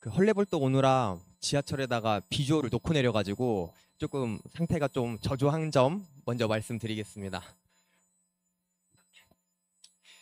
그 헐레벌떡 오느라 지하철에다가 비주얼을 놓고 내려가지고 조금 상태가 좀 저조한 점 먼저 말씀드리겠습니다.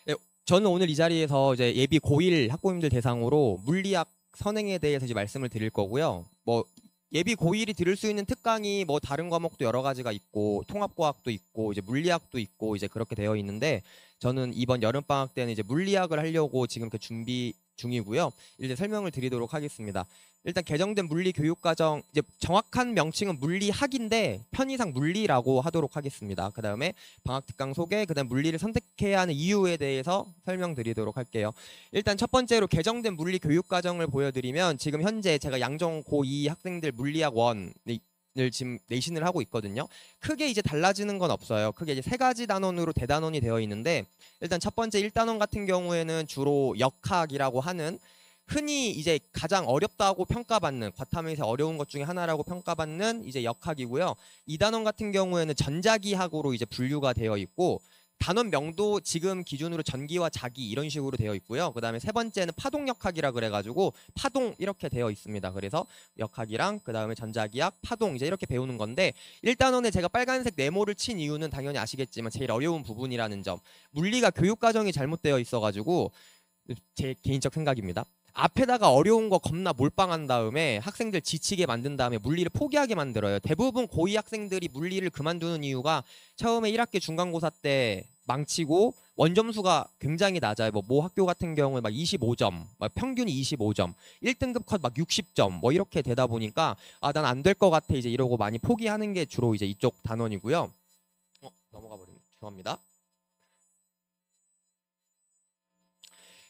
네, 저는 오늘 이 자리에서 이제 예비 고1 학부모님들 대상으로 물리학 선행에 대해서 이제 말씀을 드릴 거고요. 뭐 예비 고1이 들을 수 있는 특강이 뭐 다른 과목도 여러 가지가 있고 통합과학도 있고 이제 물리학도 있고 이제 그렇게 되어 있는데 저는 이번 여름 방학 때는 이제 물리학을 하려고 지금 그 준비 중이고요. 이제 설명을 드리도록 하겠습니다. 일단 개정된 물리 교육과정 이제 정확한 명칭은 물리학인데 편의상 물리라고 하도록 하겠습니다. 그다음에 방학 특강 소개, 그다음 물리를 선택해야 하는 이유에 대해서 설명드리도록 할게요. 일단 첫 번째로 개정된 물리 교육과정을 보여드리면 지금 현재 제가 양정 고2 학생들 물리학 1을 지금 내신을 하고 있거든요. 크게 이제 달라지는 건 없어요. 크게 이제 세 가지 단원으로 대단원이 되어 있는데 일단 첫 번째 1단원 같은 경우에는 주로 역학이라고 하는 흔히 이제 가장 어렵다고 평가받는 과탐에서 어려운 것 중에 하나라고 평가받는 이제 역학이고요. 2단원 같은 경우에는 전자기학으로 이제 분류가 되어 있고 단원명도 지금 기준으로 전기와 자기 이런 식으로 되어 있고요. 그다음에 세 번째는 파동역학이라 그래가지고 파동 이렇게 되어 있습니다. 그래서 역학이랑 그다음에 전자기학, 파동 이제 이렇게 배우는 건데 1단원에 제가 빨간색 네모를 친 이유는 당연히 아시겠지만 제일 어려운 부분이라는 점. 물리가 교육과정이 잘못되어 있어가지고 제 개인적 생각입니다. 앞에다가 어려운 거 겁나 몰빵한 다음에 학생들 지치게 만든 다음에 물리를 포기하게 만들어요. 대부분 고2 학생들이 물리를 그만두는 이유가 처음에 1학기 중간고사 때 망치고 원점수가 굉장히 낮아요. 뭐 학교 같은 경우에 막 25점, 막 평균이 25점, 1등급 컷 막 60점 뭐 이렇게 되다 보니까 아, 난 안 될 것 같아 이제 이러고 많이 포기하는 게 주로 이제 이쪽 단원이고요. 넘어가 버리네. 죄송합니다.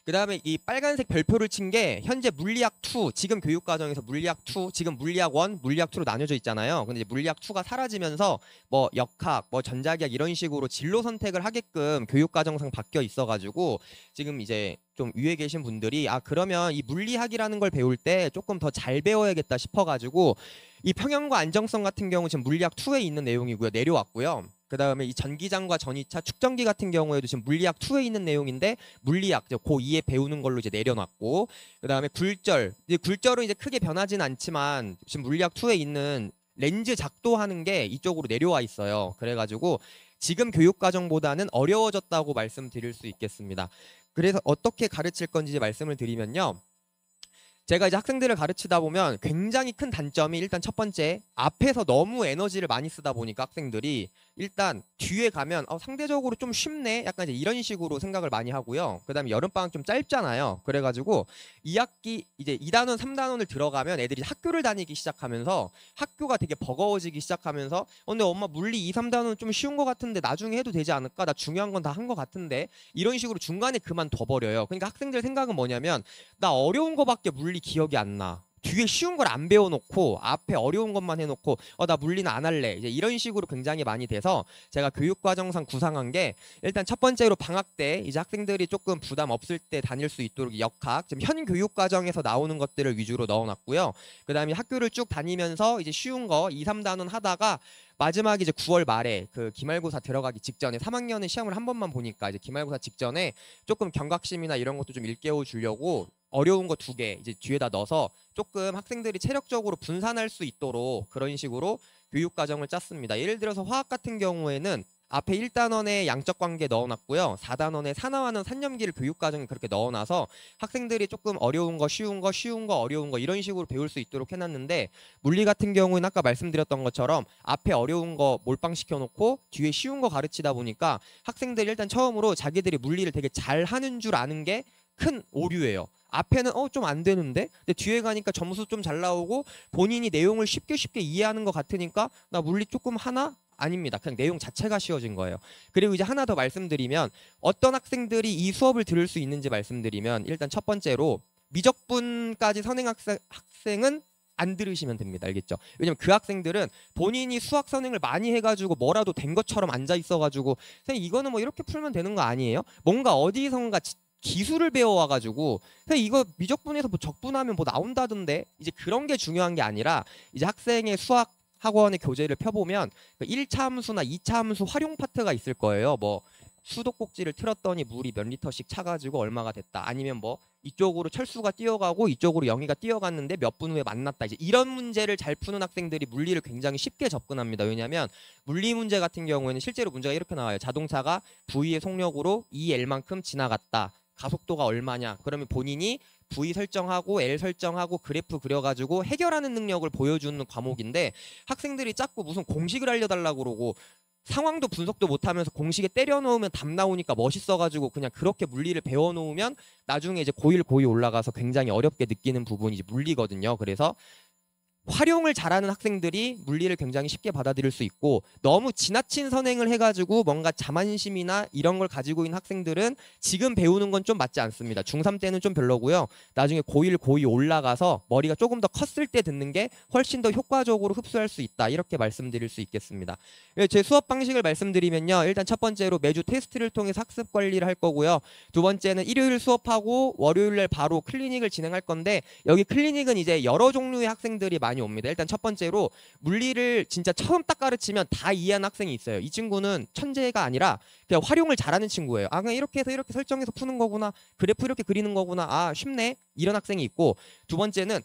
그 다음에 이 빨간색 별표를 친 게 현재 물리학 2 지금 교육과정에서 물리학 2 지금 물리학 1 물리학 2로 나뉘어져 있잖아요. 근데 이제 물리학 2가 사라지면서 뭐 역학 뭐 전자기학 이런 식으로 진로 선택을 하게끔 교육과정상 바뀌어 있어가지고 지금 이제 좀 위에 계신 분들이 아 그러면 이 물리학이라는 걸 배울 때 조금 더 잘 배워야겠다 싶어가지고 이 평형과 안정성 같은 경우 지금 물리학 2에 있는 내용이고요. 내려왔고요. 그 다음에 이 전기장과 전이차 축전기 같은 경우에도 지금 물리학 2에 있는 내용인데 물리학 고2에 배우는 걸로 이제 내려놨고 그 다음에 굴절 이제 굴절은 이제 크게 변하진 않지만 지금 물리학 2에 있는 렌즈 작도하는 게 이쪽으로 내려와 있어요. 그래가지고 지금 교육과정보다는 어려워졌다고 말씀드릴 수 있겠습니다. 그래서 어떻게 가르칠 건지 말씀을 드리면요. 제가 이제 학생들을 가르치다 보면 굉장히 큰 단점이 일단 첫 번째 앞에서 너무 에너지를 많이 쓰다 보니까 학생들이 일단 뒤에 가면 상대적으로 좀 쉽네 약간 이제 이런 식으로 생각을 많이 하고요. 그다음에 여름방학 좀 짧잖아요. 그래가지고 2학기 이제 2단원 3단원을 들어가면 애들이 학교를 다니기 시작하면서 학교가 되게 버거워지기 시작하면서 근데 엄마 물리 2, 3단원 좀 쉬운 것 같은데 나중에 해도 되지 않을까? 나 중요한 건 다 한 것 같은데 이런 식으로 중간에 그만둬 버려요. 그러니까 학생들 생각은 뭐냐면 나 어려운 거밖에 물리 기억이 안 나. 뒤에 쉬운 걸 안 배워놓고 앞에 어려운 것만 해놓고 나 물리는 안 할래 이제 이런 식으로 굉장히 많이 돼서 제가 교육과정상 구상한 게 일단 첫 번째로 방학 때 이제 학생들이 조금 부담 없을 때 다닐 수 있도록 역학 지금 현 교육과정에서 나오는 것들을 위주로 넣어놨고요. 그 다음에 학교를 쭉 다니면서 이제 쉬운 거 2, 3단원 하다가 마지막 이제 9월 말에 그 기말고사 들어가기 직전에 3학년은 시험을 한 번만 보니까 이제 기말고사 직전에 조금 경각심이나 이런 것도 좀 일깨워 주려고 어려운 거 2개 이제 뒤에다 넣어서 조금 학생들이 체력적으로 분산할 수 있도록 그런 식으로 교육 과정을 짰습니다. 예를 들어서 화학 같은 경우에는 앞에 1단원에 양적 관계 넣어놨고요. 4단원에 산화하는 산염기를 교육 과정에 그렇게 넣어놔서 학생들이 조금 어려운 거, 쉬운 거, 쉬운 거, 어려운 거 이런 식으로 배울 수 있도록 해놨는데 물리 같은 경우는 아까 말씀드렸던 것처럼 앞에 어려운 거 몰빵시켜 놓고 뒤에 쉬운 거 가르치다 보니까 학생들이 일단 처음으로 자기들이 물리를 되게 잘하는 줄 아는 게 큰 오류예요. 앞에는 좀 안 되는데 근데 뒤에 가니까 점수 좀 잘 나오고 본인이 내용을 쉽게 이해하는 것 같으니까 나 물리 조금 하나? 아닙니다. 그냥 내용 자체가 쉬워진 거예요. 그리고 이제 하나 더 말씀드리면 어떤 학생들이 이 수업을 들을 수 있는지 말씀드리면 일단 첫 번째로 미적분까지 선행 학생은 안 들으시면 됩니다. 알겠죠? 왜냐면 그 학생들은 본인이 수학 선행을 많이 해가지고 뭐라도 된 것처럼 앉아 있어가지고 선생님 이거는 뭐 이렇게 풀면 되는 거 아니에요? 뭔가 어디선가 기술을 배워와가지고 이거 미적분에서 뭐 적분하면 뭐 나온다던데 이제 그런 게 중요한 게 아니라 이제 학생의 수학 학원의 교재를 펴보면 1차 함수나 2차 함수 활용 파트가 있을 거예요. 뭐 수도꼭지를 틀었더니 물이 몇 리터씩 차가지고 얼마가 됐다. 아니면 뭐 이쪽으로 철수가 뛰어가고 이쪽으로 영희가 뛰어갔는데 몇 분 후에 만났다. 이제 이런 문제를 잘 푸는 학생들이 물리를 굉장히 쉽게 접근합니다. 왜냐하면 물리 문제 같은 경우에는 실제로 문제가 이렇게 나와요. 자동차가 V의 속력으로 2L만큼 지나갔다. 가속도가 얼마냐? 그러면 본인이 V 설정하고 L 설정하고 그래프 그려가지고 해결하는 능력을 보여주는 과목인데 학생들이 자꾸 무슨 공식을 알려달라고 그러고 상황도 분석도 못하면서 공식에 때려 넣으면 답 나오니까 멋있어가지고 그냥 그렇게 물리를 배워놓으면 나중에 이제 고1 고2 올라가서 굉장히 어렵게 느끼는 부분이 이제 물리거든요. 그래서 활용을 잘하는 학생들이 물리를 굉장히 쉽게 받아들일 수 있고 너무 지나친 선행을 해가지고 뭔가 자만심이나 이런 걸 가지고 있는 학생들은 지금 배우는 건 좀 맞지 않습니다. 중3 때는 좀 별로고요. 나중에 고1, 고2 올라가서 머리가 조금 더 컸을 때 듣는 게 훨씬 더 효과적으로 흡수할 수 있다. 이렇게 말씀드릴 수 있겠습니다. 제 수업 방식을 말씀드리면요. 일단 첫 번째로 매주 테스트를 통해서 학습 관리를 할 거고요. 두 번째는 일요일 수업하고 월요일날 바로 클리닉을 진행할 건데 여기 클리닉은 이제 여러 종류의 학생들이 많이 옵니다. 일단 첫 번째로 물리를 진짜 처음 딱 가르치면 다 이해하는 학생이 있어요. 이 친구는 천재가 아니라 그냥 활용을 잘하는 친구예요. 아 그냥 이렇게 해서 이렇게 설정해서 푸는 거구나. 그래프 이렇게 그리는 거구나. 아 쉽네. 이런 학생이 있고 두 번째는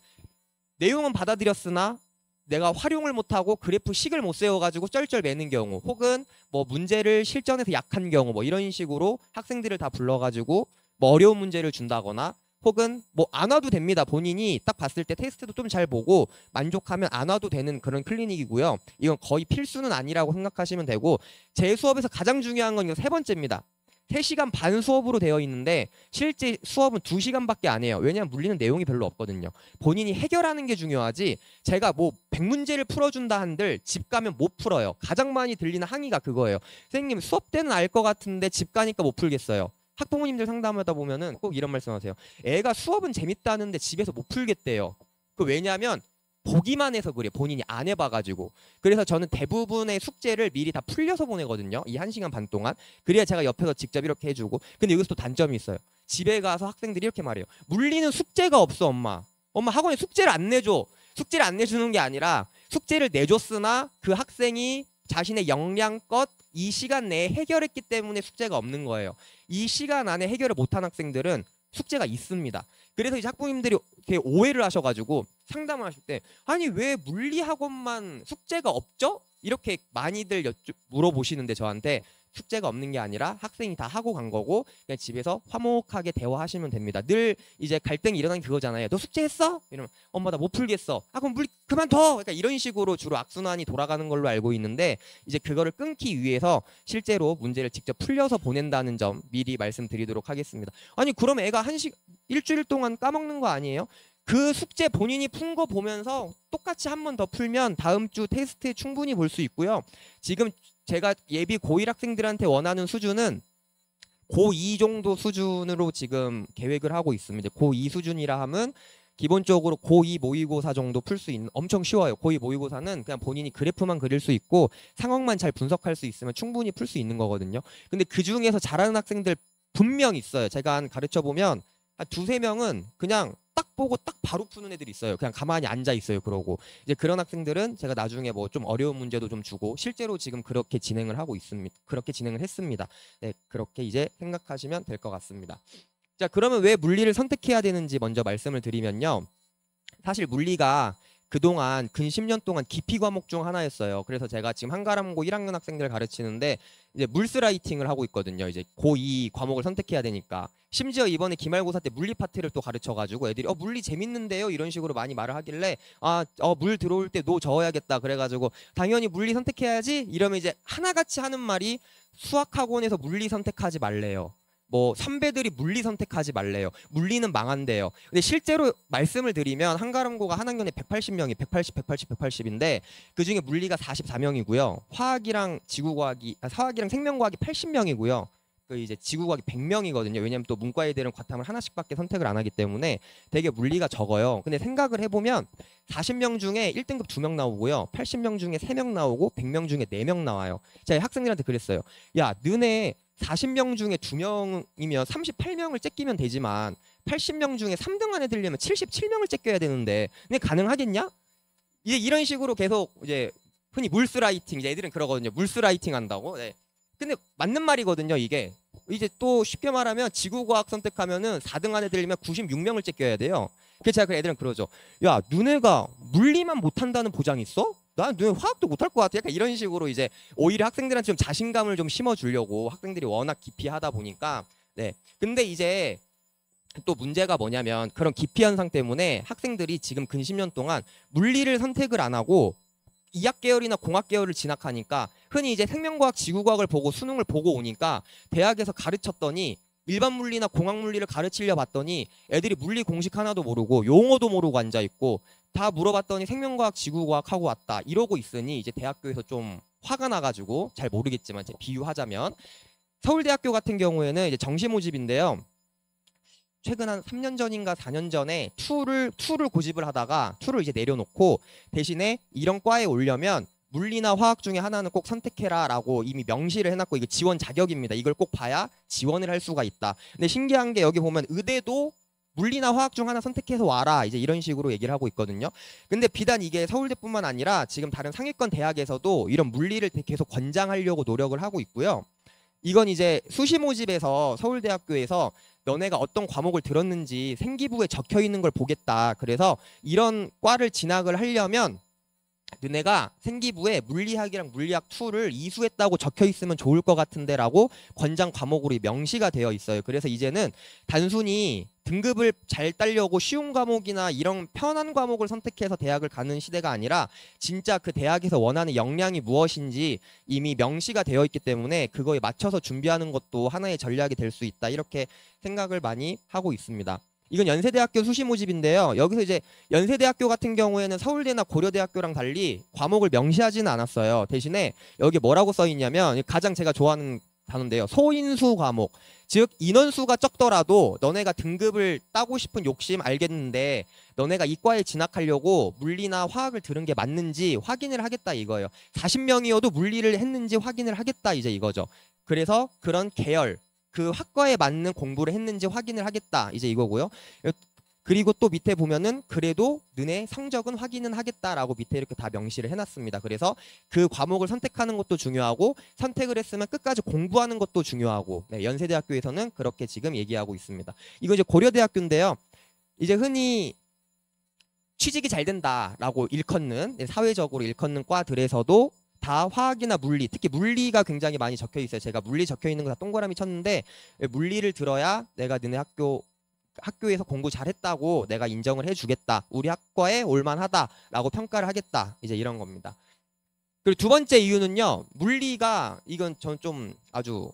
내용은 받아들였으나 내가 활용을 못하고 그래프 식을 못 세워가지고 쩔쩔 매는 경우 혹은 뭐 문제를 실전에서 약한 경우 뭐 이런 식으로 학생들을 다 불러가지고 뭐 어려운 문제를 준다거나 혹은 뭐 안 와도 됩니다. 본인이 딱 봤을 때 테스트도 좀 잘 보고 만족하면 안 와도 되는 그런 클리닉이고요. 이건 거의 필수는 아니라고 생각하시면 되고 제 수업에서 가장 중요한 건 이거 세 번째입니다. 3시간 반 수업으로 되어 있는데 실제 수업은 2시간밖에 안 해요. 왜냐하면 물리는 내용이 별로 없거든요. 본인이 해결하는 게 중요하지 제가 뭐 100문제를 풀어준다 한들 집 가면 못 풀어요. 가장 많이 들리는 항의가 그거예요. 선생님 수업 때는 알 것 같은데 집 가니까 못 풀겠어요. 학부모님들 상담하다 보면은 꼭 이런 말씀하세요. 애가 수업은 재밌다는데 집에서 못 풀겠대요. 그 왜냐하면 보기만 해서 그래. 본인이 안 해봐가지고. 그래서 저는 대부분의 숙제를 미리 다 풀려서 보내거든요. 이 1시간 반 동안. 그래야 제가 옆에서 직접 이렇게 해주고. 근데 여기서 또 단점이 있어요. 집에 가서 학생들이 이렇게 말해요. 물리는 숙제가 없어 엄마. 엄마 학원에 숙제를 안 내줘. 숙제를 안 내주는 게 아니라 숙제를 내줬으나 그 학생이 자신의 역량껏 이 시간 내에 해결했기 때문에 숙제가 없는 거예요. 이 시간 안에 해결을 못한 학생들은 숙제가 있습니다. 그래서 이제 학부모님들이 이렇게 오해를 하셔가지고 상담을 하실 때 아니 왜 물리학원만 숙제가 없죠? 이렇게 많이들 물어보시는데 저한테 숙제가 없는 게 아니라 학생이 다 하고 간 거고 그냥 집에서 화목하게 대화하시면 됩니다. 늘 이제 갈등이 일어나는 그거잖아요. 너 숙제했어? 이러면 엄마 나 못 풀겠어. 아 그럼 물리 그만둬. 그러니까 이런 식으로 주로 악순환이 돌아가는 걸로 알고 있는데 이제 그거를 끊기 위해서 실제로 문제를 직접 풀려서 보낸다는 점 미리 말씀드리도록 하겠습니다. 아니 그럼 애가 일주일 동안 까먹는 거 아니에요? 그 숙제 본인이 푼 거 보면서 똑같이 한 번 더 풀면 다음 주 테스트에 충분히 볼 수 있고요. 지금 제가 예비 고1 학생들한테 원하는 수준은 고2 정도 수준으로 지금 계획을 하고 있습니다. 고2 수준이라 하면 기본적으로 고2 모의고사 정도 풀 수 있는 엄청 쉬워요. 고2 모의고사는 그냥 본인이 그래프만 그릴 수 있고 상황만 잘 분석할 수 있으면 충분히 풀 수 있는 거거든요. 근데 그 중에서 잘하는 학생들 분명 있어요. 제가 가르쳐 보면 한 2~3명은 그냥 딱 보고 딱 바로 푸는 애들이 있어요. 그냥 가만히 앉아 있어요. 그러고 이제 그런 학생들은 제가 나중에 뭐 좀 어려운 문제도 좀 주고 실제로 지금 그렇게 진행을 하고 있습니다. 그렇게 진행을 했습니다. 네, 그렇게 이제 생각하시면 될 것 같습니다. 자, 그러면 왜 물리를 선택해야 되는지 먼저 말씀을 드리면요. 사실 물리가 그동안 근 10년 동안 기피 과목 중 하나였어요. 그래서 제가 지금 한가람고 1학년 학생들 가르치는데 이제 물스라이팅을 하고 있거든요. 이제 고2 과목을 선택해야 되니까. 심지어 이번에 기말고사 때 물리 파트를 또 가르쳐가지고 애들이 물리 재밌는데요? 이런 식으로 많이 말을 하길래 물 들어올 때 노 저어야겠다. 그래가지고 당연히 물리 선택해야지? 이러면 이제 하나같이 하는 말이 수학학원에서 물리 선택하지 말래요. 뭐 선배들이 물리 선택하지 말래요. 물리는 망한대요. 근데 실제로 말씀을 드리면 한가람고가 한 학년에 180명이 180인데 그중에 물리가 44명이고요. 화학이랑 화학이랑 생명과학이 80명이고요. 그 이제 지구과학이 100명이거든요. 왜냐면 또 문과 애들은 과탐을 하나씩밖에 선택을 안 하기 때문에 되게 물리가 적어요. 근데 생각을 해보면 40명 중에 1등급 2명 나오고요. 80명 중에 3명 나오고 100명 중에 4명 나와요. 제가 학생들한테 그랬어요. 야, 너네 40명 중에 2명이면 38명을 째끼면 되지만 80명 중에 3등 안에 들려면 77명을 째껴야 되는데 근데 가능하겠냐? 이제 이런 식으로 계속 이제 흔히 물스라이팅 이제 애들은 그러거든요. 물스라이팅 한다고. 네. 근데 맞는 말이거든요, 이게. 이제 또 쉽게 말하면 지구과학 선택하면은 4등 안에 들리면 96명을 째껴야 돼요. 그래서 제가 그 애들은 그러죠. 야, 너네가 물리만 못한다는 보장이 있어? 난 너네 화학도 못할 것 같아. 약간 이런 식으로 이제 오히려 학생들한테 좀 자신감을 좀 심어주려고 학생들이 워낙 기피하다 보니까 네. 근데 이제 또 문제가 뭐냐면 그런 기피 현상 때문에 학생들이 지금 근 10년 동안 물리를 선택을 안 하고 이학 계열이나 공학 계열을 진학하니까 흔히 이제 생명과학, 지구과학을 보고 수능을 보고 오니까 대학에서 가르쳤더니 일반 물리나 공학 물리를 가르치려 봤더니 애들이 물리 공식 하나도 모르고 용어도 모르고 앉아 있고 다 물어봤더니 생명과학, 지구과학 하고 왔다 이러고 있으니 이제 대학교에서 좀 화가 나가지고 잘 모르겠지만 이제 비유하자면 서울대학교 같은 경우에는 이제 정시 모집인데요. 최근 한 3년 전인가 4년 전에 툴을 고집을 하다가 툴을 이제 내려놓고 대신에 이런 과에 오려면 물리나 화학 중에 하나는 꼭 선택해라 라고 이미 명시를 해놨고 이게 지원 자격입니다. 이걸 꼭 봐야 지원을 할 수가 있다. 근데 신기한 게 여기 보면 의대도 물리나 화학 중 하나 선택해서 와라 이제 이런 식으로 얘기를 하고 있거든요. 근데 비단 이게 서울대뿐만 아니라 지금 다른 상위권 대학에서도 이런 물리를 계속 권장하려고 노력을 하고 있고요. 이건 이제 수시 모집에서 서울대학교에서 너네가 어떤 과목을 들었는지 생기부에 적혀 있는 걸 보겠다. 그래서 이런 과를 진학을 하려면 너네가 생기부에 물리학이랑 물리학 2를 이수했다고 적혀 있으면 좋을 것 같은데 라고 권장 과목으로 명시가 되어 있어요. 그래서 이제는 단순히 등급을 잘 따려고 쉬운 과목이나 이런 편한 과목을 선택해서 대학을 가는 시대가 아니라 진짜 그 대학에서 원하는 역량이 무엇인지 이미 명시가 되어 있기 때문에 그거에 맞춰서 준비하는 것도 하나의 전략이 될 수 있다. 이렇게 생각을 많이 하고 있습니다. 이건 연세대학교 수시 모집인데요. 여기서 이제 연세대학교 같은 경우에는 서울대나 고려대학교랑 달리 과목을 명시하지는 않았어요. 대신에 여기 뭐라고 써 있냐면 가장 제가 좋아하는 단어인데요. 소인수 과목. 즉 인원수가 적더라도 너네가 등급을 따고 싶은 욕심 알겠는데 너네가 이과에 진학하려고 물리나 화학을 들은 게 맞는지 확인을 하겠다 이거예요. 40명이어도 물리를 했는지 확인을 하겠다 이제 이거죠. 그래서 그런 계열 그 학과에 맞는 공부를 했는지 확인을 하겠다 이제 이거고요. 그리고 또 밑에 보면은 그래도 너네 성적은 확인은 하겠다라고 밑에 이렇게 다 명시를 해놨습니다. 그래서 그 과목을 선택하는 것도 중요하고 선택을 했으면 끝까지 공부하는 것도 중요하고 네, 연세대학교에서는 그렇게 지금 얘기하고 있습니다. 이거 이제 고려대학교인데요. 이제 흔히 취직이 잘 된다라고 일컫는 사회적으로 일컫는 과들에서도 다 화학이나 물리, 특히 물리가 굉장히 많이 적혀 있어요. 제가 물리 적혀 있는 거 다 동그라미 쳤는데 물리를 들어야 내가 너네 학교에서 공부 잘했다고 내가 인정을 해주겠다. 우리 학과에 올만하다라고 평가를 하겠다. 이제 이런 겁니다. 그리고 두 번째 이유는요. 물리가 이건 전 좀 아주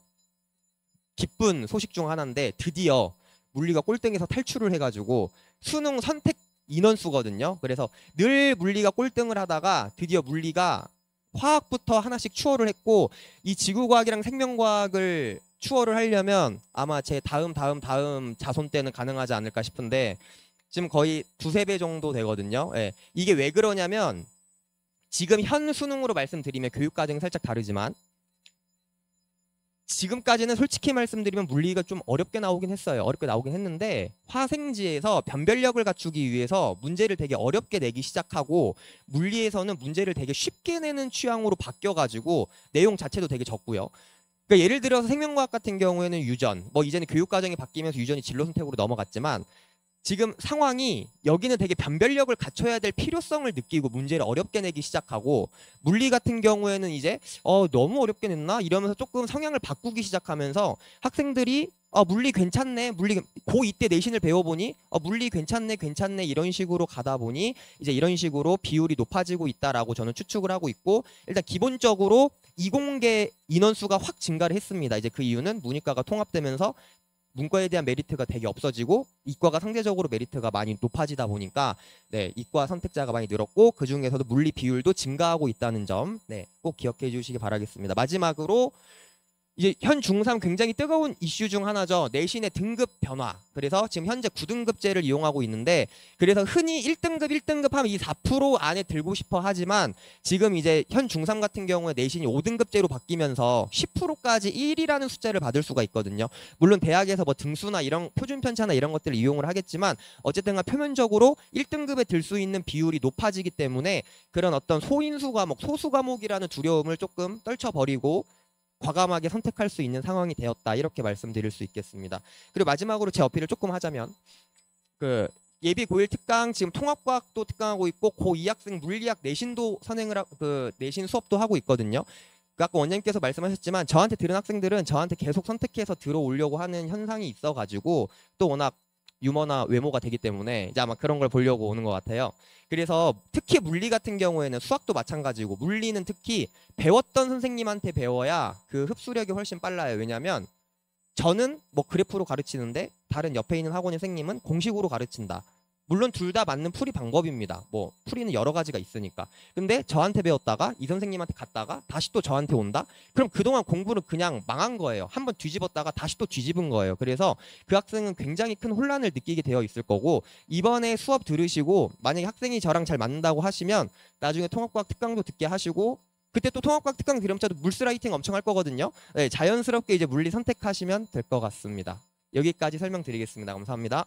기쁜 소식 중 하나인데 드디어 물리가 꼴등에서 탈출을 해가지고 수능 선택 인원수거든요. 그래서 늘 물리가 꼴등을 하다가 드디어 물리가 화학부터 하나씩 추월을 했고 이 지구과학이랑 생명과학을 추월을 하려면 아마 제 다음 자손 때는 가능하지 않을까 싶은데 지금 거의 두세 배 정도 되거든요. 예. 이게 왜 그러냐면 지금 현 수능으로 말씀드리면 교육과정이 살짝 다르지만 지금까지는 솔직히 말씀드리면 물리가 좀 어렵게 나오긴 했어요. 어렵게 나오긴 했는데 화생지에서 변별력을 갖추기 위해서 문제를 되게 어렵게 내기 시작하고 물리에서는 문제를 되게 쉽게 내는 취향으로 바뀌어가지고 내용 자체도 되게 적고요. 그러니까 예를 들어서 생명과학 같은 경우에는 유전, 뭐 이제는 교육과정이 바뀌면서 유전이 진로 선택으로 넘어갔지만 지금 상황이 여기는 되게 변별력을 갖춰야 될 필요성을 느끼고 문제를 어렵게 내기 시작하고 물리 같은 경우에는 이제 너무 어렵게 냈나 이러면서 조금 성향을 바꾸기 시작하면서 학생들이 물리 괜찮네 물리 고2 때 내신을 배워보니 물리 괜찮네 이런 식으로 가다 보니 이제 이런 식으로 비율이 높아지고 있다라고 저는 추측을 하고 있고 일단 기본적으로 이공계 인원수가 확 증가를 했습니다. 이제 그 이유는 문이과가 통합되면서 문과에 대한 메리트가 되게 없어지고 이과가 상대적으로 메리트가 많이 높아지다 보니까 네, 이과 선택자가 많이 늘었고 그 중에서도 물리 비율도 증가하고 있다는 점 네, 꼭 기억해 주시기 바라겠습니다. 마지막으로 이제 현 중3 굉장히 뜨거운 이슈 중 하나죠. 내신의 등급 변화. 그래서 지금 현재 9등급제를 이용하고 있는데 그래서 흔히 1등급 하면 이 4% 안에 들고 싶어 하지만 지금 이제 현 중3 같은 경우에 내신이 5등급제로 바뀌면서 10%까지 1이라는 숫자를 받을 수가 있거든요. 물론 대학에서 뭐 등수나 이런 표준 편차나 이런 것들을 이용을 하겠지만 어쨌든 표면적으로 1등급에 들 수 있는 비율이 높아지기 때문에 그런 어떤 소인수 과목, 소수 과목이라는 두려움을 조금 떨쳐버리고 과감하게 선택할 수 있는 상황이 되었다. 이렇게 말씀드릴 수 있겠습니다. 그리고 마지막으로 제 어필을 조금 하자면 그 예비 고1 특강 지금 통합과학도 특강하고 있고 고2 학생 물리학 내신도 내신 수업도 하고 있거든요. 그 아까 원장님께서 말씀하셨지만 저한테 들은 학생들은 저한테 계속 선택해서 들어오려고 하는 현상이 있어가지고 또 워낙 유머나 외모가 되기 때문에 이제 아마 그런 걸 보려고 오는 것 같아요. 그래서 특히 물리 같은 경우에는 수학도 마찬가지고 물리는 특히 배웠던 선생님한테 배워야 그 흡수력이 훨씬 빨라요. 왜냐하면 저는 뭐 그래프로 가르치는데 다른 옆에 있는 학원의 선생님은 공식으로 가르친다. 물론 둘 다 맞는 풀이 방법입니다. 뭐 풀이는 여러 가지가 있으니까. 근데 저한테 배웠다가 이 선생님한테 갔다가 다시 또 저한테 온다? 그럼 그동안 공부는 그냥 망한 거예요. 한번 뒤집었다가 다시 또 뒤집은 거예요. 그래서 그 학생은 굉장히 큰 혼란을 느끼게 되어 있을 거고 이번에 수업 들으시고 만약에 학생이 저랑 잘 맞는다고 하시면 나중에 통합과학 특강도 듣게 하시고 그때 또 통합과학 특강 들으면 또 물스라이팅 엄청 할 거거든요. 네, 자연스럽게 이제 물리 선택하시면 될 것 같습니다. 여기까지 설명드리겠습니다. 감사합니다.